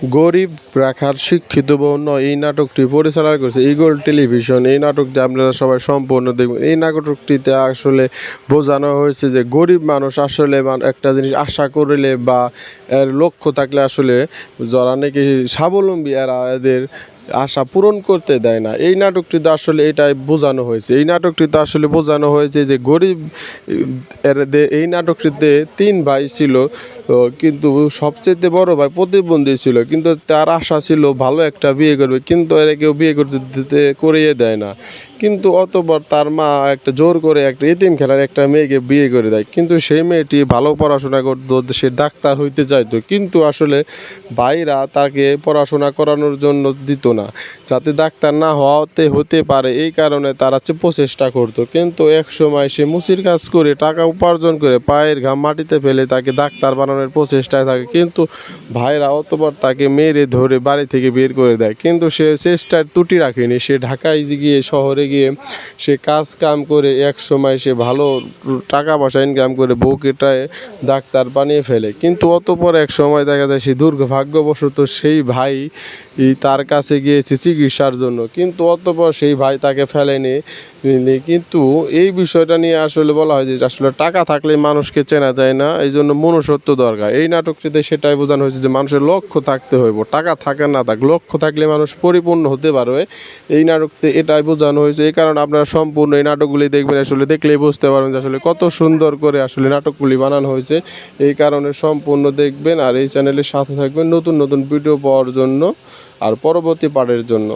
গরিব রাখার শিক্ষিত বউ নয়, এই নাটকটি পরিচালনা করেছে ঈগল টেলিভিশন। এই নাটকটি আপনারা সবাই সম্পূর্ণ দেখবেন। এই নাটকটিতে আসলে বোঝানো হয়েছে যে গরিব মানুষ আসলে একটা জিনিস আশা করলে বা এর লক্ষ্য থাকলে আসলে যারা নাকি স্বাবলম্বী এরা এদের আশা পূরণ করতে দেয় না। এই নাটকটিতে আসলে এটাই বোঝানো হয়েছে। এই নাটকটিতে আসলে বোঝানো হয়েছে যে গরিব এই নাটকটিতে তিন ভাই ছিল, কিন্তু সবচেয়ে বড় ভাই প্রতিবন্ধী ছিল, কিন্তু তার আশা ছিল ভালো একটা বিয়ে করবে, কিন্তু এরা কেউ বিয়ে করতে দিতে করিয়ে দেয় না। কিন্তু অতঃপর তার মা একটা জোর করে একটা এতিমখানার একটা মেয়েকে বিয়ে করে দেয়, কিন্তু সেই মেয়েটি ভালো পড়াশোনা করতো, সে ডাক্তার হইতে চাইতো, কিন্তু আসলে ভাইরা তাকে পড়াশোনা করানোর জন্য দিত না, যাতে ডাক্তার না হতে পারে। এই কারণে তারা প্রচেষ্টা করতো, কিন্তু এক সময় সে মুচির কাজ করে টাকা উপার্জন করে পায়ের ঘাম মাটিতে ফেলে তাকে ডাক্তার বানানোর প্রচেষ্টায় থাকে, কিন্তু ভাইরা অতঃপর তাকে মেরে ধরে বাড়ি থেকে বের করে দেয়। কিন্তু সে চেষ্টার ত্রুটি রাখেনি, সে ঢাকায় গিয়ে শহরে গিয়ে সে কাজ কাম করে এক সময় সে ভালো টাকা পয়সা ইনকাম করে বউকেটায় ডাক্তার বানিয়ে ফেলে। কিন্তু অতঃপর এক সময় দেখা যায় সে দুর্ভাগ্যবশত সেই ভাই তার কাছে গিয়েছে চিকিৎসার জন্য, কিন্তু অতঃপর সেই ভাই তাকে ফেলেনি। কিন্তু এই বিষয়টা নিয়ে আসলে বলা হয় যে আসলে টাকা থাকলে মানুষকে চেনা যায় না, এই জন্য মনুষ্যত্ব দরকার। এই নাটকটিতে সেটাই বোঝানো হয়েছে যে মানুষের লক্ষ্য থাকতে হইব, টাকা থাকে না থাক, লক্ষ্য থাকলে মানুষ পরিপূর্ণ হতে পারবে। এই নাটকতে এটাই বোঝানো হয়েছে। এই কারণে আপনারা সম্পূর্ণ এই নাটকগুলি দেখবেন, আসলে দেখলেই বুঝতে পারবেন যে আসলে কত সুন্দর করে আসলে নাটকগুলি বানানো হয়েছে। এই কারণে সম্পূর্ণ দেখবেন আর এই চ্যানেলের সাথে থাকবেন নতুন নতুন ভিডিও পাওয়ার জন্য আর পরবর্তী পার্টের জন্য।